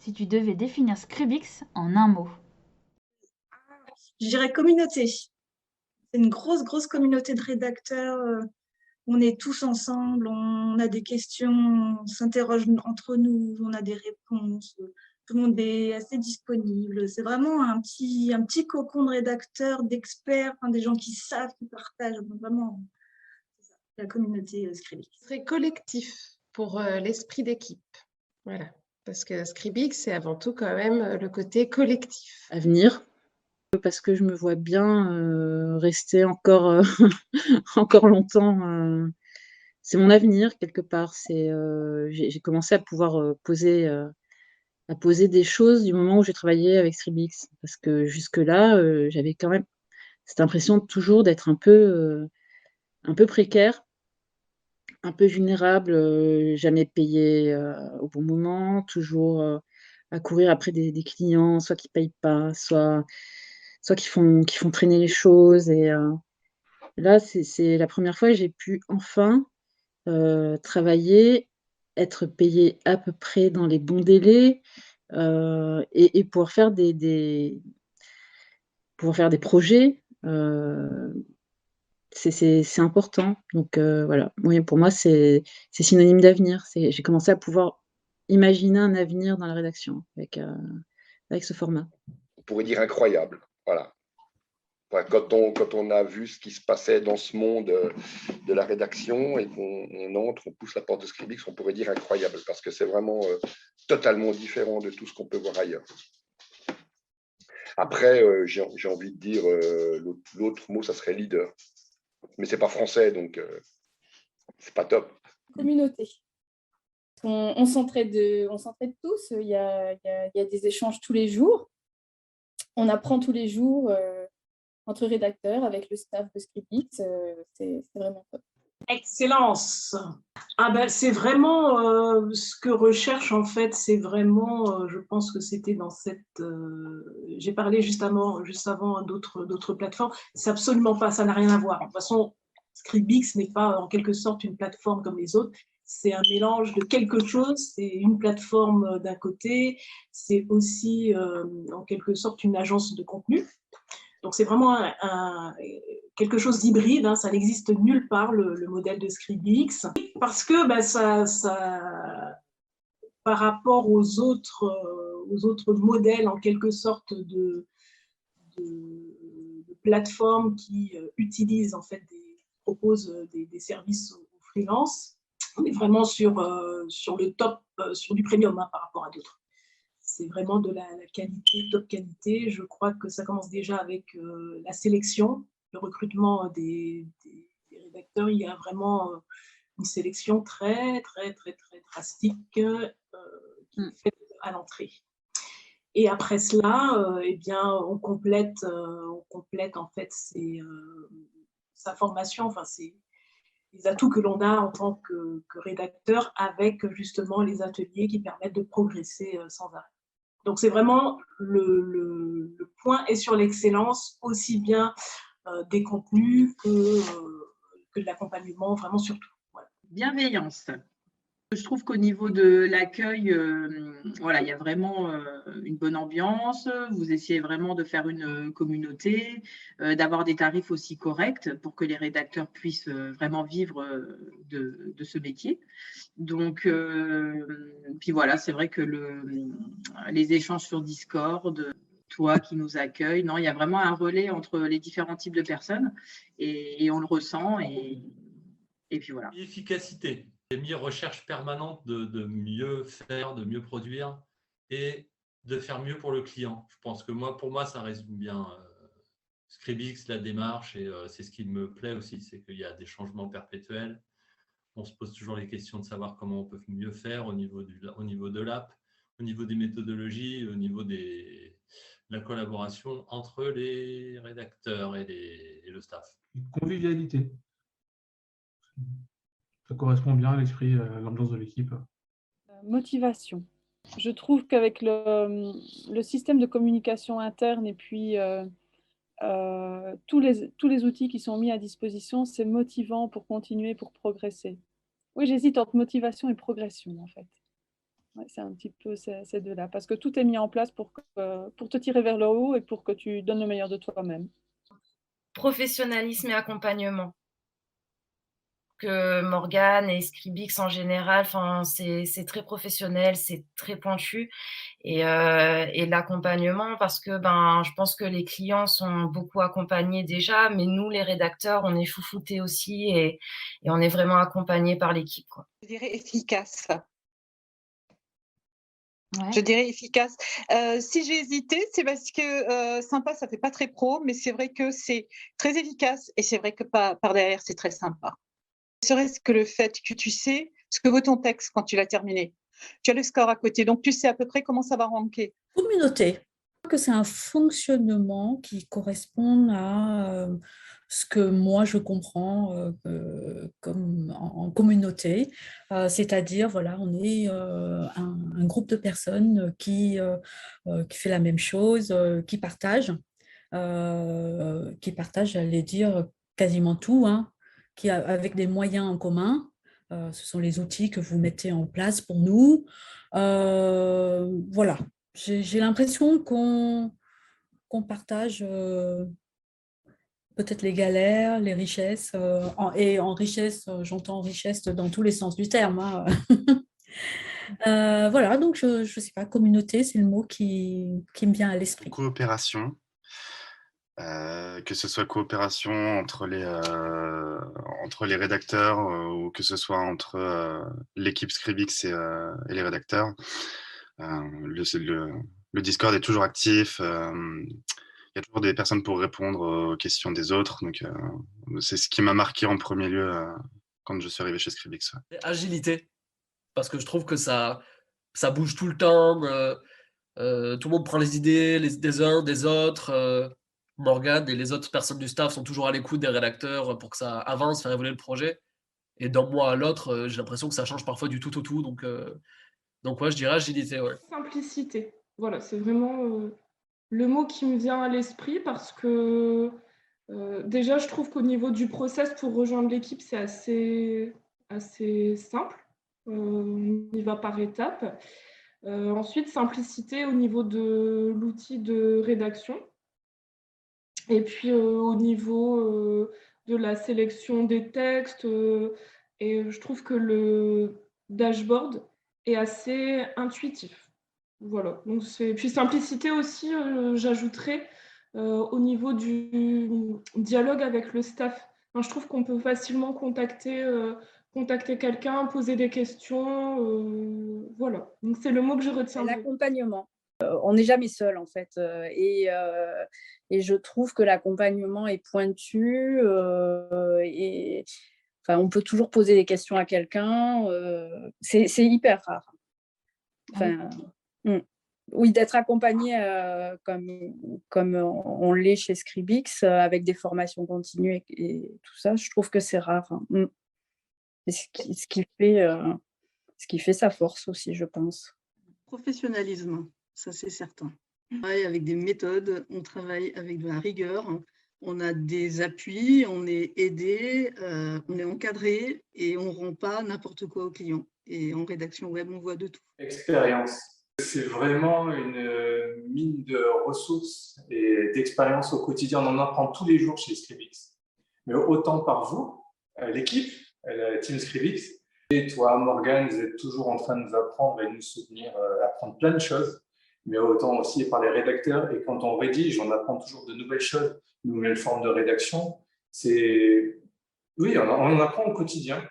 Si tu devais définir Scribix en un mot. Je dirais communauté. C'est une grosse communauté de rédacteurs. On est tous ensemble, on a des questions, on s'interroge entre nous, on a des réponses. Tout le monde est assez disponible. C'est vraiment un petit cocon de rédacteurs, d'experts, enfin, des gens qui savent, qui partagent. Vraiment, c'est ça, la communauté Scribix. Ce serait collectif pour l'esprit d'équipe. Voilà. Parce que Scribix, c'est avant tout quand même le côté collectif. Avenir, parce que je me vois bien rester encore, encore longtemps. C'est mon avenir, quelque part. J'ai commencé à pouvoir à poser des choses du moment où j'ai travaillé avec Scribix. Parce que jusque-là, j'avais quand même cette impression toujours d'être un peu précaire, un peu vulnérable, jamais payé au bon moment, toujours à courir après des clients, soit qui payent pas, soit qui font traîner les choses. Et là, c'est la première fois que j'ai pu enfin travailler, être payée à peu près dans les bons délais et pouvoir faire des projets. C'est important. Donc voilà, oui, pour moi, c'est synonyme d'avenir. J'ai commencé à pouvoir imaginer un avenir dans la rédaction avec ce format. On pourrait dire incroyable. Voilà. Enfin, quand on a vu ce qui se passait dans ce monde de la rédaction et qu'on entre, on pousse la porte de Scribix, on pourrait dire incroyable parce que c'est vraiment totalement différent de tout ce qu'on peut voir ailleurs. Après, j'ai envie de dire l'autre mot, ça serait leader. Mais c'est pas français, donc c'est pas top. Communauté. On s'entraide tous. Il y a des échanges tous les jours. On apprend tous les jours entre rédacteurs, avec le staff de Scribix. C'est vraiment top. Excellence. Ah ben, c'est vraiment ce que recherche en fait, c'est vraiment, je pense que c'était dans cette, j'ai parlé juste avant d'autres plateformes, c'est absolument pas, ça n'a rien à voir. De toute façon, Scribix n'est pas en quelque sorte une plateforme comme les autres, c'est un mélange de quelque chose, c'est une plateforme d'un côté, c'est aussi en quelque sorte une agence de contenu. Donc, c'est vraiment quelque chose d'hybride, hein, ça n'existe nulle part, le modèle de Scribix, parce que par rapport aux autres modèles, en quelque sorte, de plateformes qui utilisent, en fait, proposent des services aux freelance, on est vraiment sur le top, sur du premium par rapport à d'autres. C'est vraiment de la qualité, top qualité. Je crois que ça commence déjà avec la sélection, le recrutement des rédacteurs. Il y a vraiment une sélection très drastique qui est faite à l'entrée. Et après cela, eh bien, on complète en fait sa formation, enfin, les atouts que l'on a en tant que rédacteur avec justement les ateliers qui permettent de progresser sans arrêt. Donc, c'est vraiment le point est sur l'excellence, aussi bien des contenus que de l'accompagnement, vraiment surtout. Voilà. Bienveillance. Je trouve qu'au niveau de l'accueil, voilà, il y a vraiment une bonne ambiance. Vous essayez vraiment de faire une communauté, d'avoir des tarifs aussi corrects pour que les rédacteurs puissent vraiment vivre de ce métier. Donc, puis voilà, c'est vrai que les échanges sur Discord, toi qui nous accueille, non, il y a vraiment un relais entre les différents types de personnes et on le ressent et puis voilà. Efficacité. J'ai mis recherche permanente de mieux faire, de mieux produire et de faire mieux pour le client. Je pense que pour moi, ça résume bien Scribix, la démarche, et c'est ce qui me plaît aussi, c'est qu'il y a des changements perpétuels. On se pose toujours les questions de savoir comment on peut mieux faire au niveau de l'app, au niveau des méthodologies, au niveau de la collaboration entre les rédacteurs et le staff. Convivialité. Ça correspond bien à l'esprit, à l'ambiance de l'équipe. Motivation. Je trouve qu'avec le système de communication interne et puis tous les outils qui sont mis à disposition, c'est motivant pour continuer, pour progresser. Oui, j'hésite entre motivation et progression, en fait. Ouais, c'est un petit peu ces deux-là, parce que tout est mis en place pour te tirer vers le haut et pour que tu donnes le meilleur de toi-même. Professionnalisme et accompagnement. Que Morgane et Scribix en général, c'est très professionnel, c'est très pointu. Et l'accompagnement, parce que je pense que les clients sont beaucoup accompagnés déjà, mais nous, les rédacteurs, on est chouchoutés aussi et on est vraiment accompagnés par l'équipe, quoi. Je dirais efficace. Ouais. Je dirais efficace. Si j'ai hésité, c'est parce que sympa, ça fait pas très pro, mais c'est vrai que c'est très efficace et c'est vrai que par derrière, c'est très sympa. Serait-ce que le fait que tu sais ce que vaut ton texte quand tu l'as terminé. Tu as le score à côté, donc tu sais à peu près comment ça va ranker. Communauté. Je crois que c'est un fonctionnement qui correspond à ce que moi je comprends comme en communauté, c'est-à-dire voilà, on est un groupe de personnes qui fait la même chose, qui partagent, j'allais dire quasiment tout, hein, avec des moyens en commun. Ce sont les outils que vous mettez en place pour nous. Voilà. J'ai l'impression qu'on partage peut-être les galères, les richesses. Et en richesse, j'entends richesse dans tous les sens du terme, hein. Voilà, donc je ne sais pas, communauté, c'est le mot qui me vient à l'esprit. Coopération. Que ce soit coopération entre les rédacteurs ou que ce soit entre l'équipe Scribix et les rédacteurs. Le Discord est toujours actif. Il y a toujours des personnes pour répondre aux questions des autres. Donc, c'est ce qui m'a marqué en premier lieu quand je suis arrivé chez Scribix. Ouais. Agilité, parce que je trouve que ça bouge tout le temps. Tout le monde prend les idées des uns, des autres. Morgane et les autres personnes du staff sont toujours à l'écoute des rédacteurs pour que ça avance, faire évoluer le projet. Et d'un mois à l'autre, j'ai l'impression que ça change parfois du tout au tout. Donc ouais, je dirais agilité. Ouais. Simplicité. Voilà, c'est vraiment le mot qui me vient à l'esprit parce que déjà, je trouve qu'au niveau du process pour rejoindre l'équipe, c'est assez simple. On y va par étapes. Ensuite, simplicité au niveau de l'outil de rédaction. Et puis au niveau de la sélection des textes, et je trouve que le dashboard est assez intuitif. Voilà. Donc puis simplicité aussi, j'ajouterais au niveau du dialogue avec le staff. Enfin, je trouve qu'on peut facilement contacter quelqu'un, poser des questions. Voilà. Donc c'est le mot que je retiens. L'accompagnement. On n'est jamais seul en fait, et je trouve que l'accompagnement est pointu et enfin, on peut toujours poser des questions à quelqu'un, c'est hyper rare. Enfin, oui, d'être accompagné comme on l'est chez Scribix avec des formations continues et tout ça, je trouve que c'est rare. Et ce qui fait sa force aussi, je pense. Professionnalisme. Ça, c'est certain. On travaille avec des méthodes, on travaille avec de la rigueur, on a des appuis, on est aidé, on est encadré et on ne rend pas n'importe quoi aux clients. Et en rédaction web, on voit de tout. Expérience. C'est vraiment une mine de ressources et d'expérience au quotidien. On en apprend tous les jours chez Scribix. Mais autant par vous, l'équipe, la team Scribix, et toi, Morgane, vous êtes toujours en train de nous apprendre et de nous soutenir, apprendre plein de choses. Mais autant aussi par les rédacteurs. Et quand on rédige, on apprend toujours de nouvelles choses, de nouvelles formes de rédaction. Oui, on en apprend au quotidien.